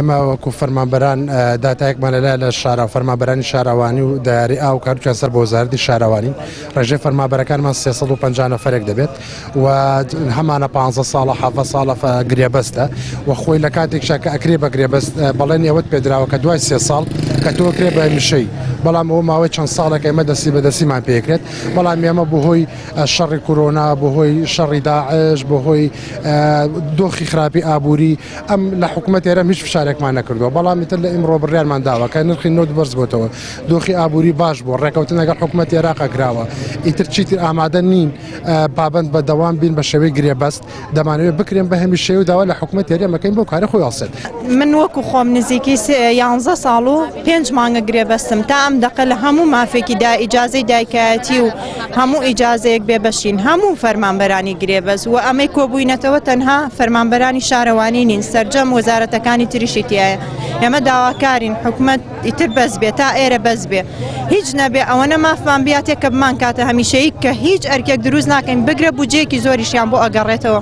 ئەمە وەکو فەرمانبەران داتایەکمان لەلایە لە شارە فەرمانبەرانی شارەوانی و داری ئاو کاروکیان سەر بۆ وەزارەتی شارەوانی ڕێژەی فەرمانبەرەکانمان 350 نەفەرێک دەبێت و هەمانە 15 ساڵە 7 ساڵە گرێبەستە و خۆی لە کاتێکشا کە ئەکرێ بە گرێبەست بەڵێن ئێوەت پێدراوە کە دوای 3 ساڵ کە تۆ کرێ بە میشەی بەڵام ئەوە ماوەی چەند ساڵێک ئێمە دەستی بەدەستیمان پێکرێت بەڵام ئێمە بەهۆی شەڕی کۆرۆنا بەهۆی شەڕی داعش بەهۆی دۆخی خراپی ئابووری ئەم لە حکوومەت ئێرە هیچ فشارێکمان نەکردووە بەڵام ئیتر لە ئیمڕۆ بڕیارمان داوە کە نرخی نۆت بەرز بۆتەوە دۆخی ئابووری باش بوو ڕێکەوتن لەگەڵ حکوومەتی عێراق کراوە ئیتر چیتر ئامادە نین پابند بە دەوام بین بە شێوەی گرێبەست دەمانەوێت بکرێن بە هەمی شێوە داوا لە حکوومەت ئێرەمەکەین بۆ کارە خۆی هەڵسێت من وەکو خۆم نزیکی 11 ساڵ و 5 مانگە گرێبەستم تا ئەم دەقە لە هەموو مافێکی دا ئیجازەی دایکایەتی و هەموو ئیجازەیەک بێبەشین هەموو فەرمانبەرانی گرێبەست و ئەمەی کۆبووینەتەوە تەنها فەرمانبەرانی شارەوانی نین سەرجەم وەزارەتەکانی تریشی تایە ئێمە داواکارین حکوومەت ئیتر بەس بێ تا ئێرە بەس بێ هیچ نەبێ ئەوەنە مافمان بیاتێک کە بمان کاتە هەمیشەیی کە هیچ ئەرکێک دروست ناکەین بگرە بودجەیەکی زۆریشیان بۆ ئەگەڕێتەوە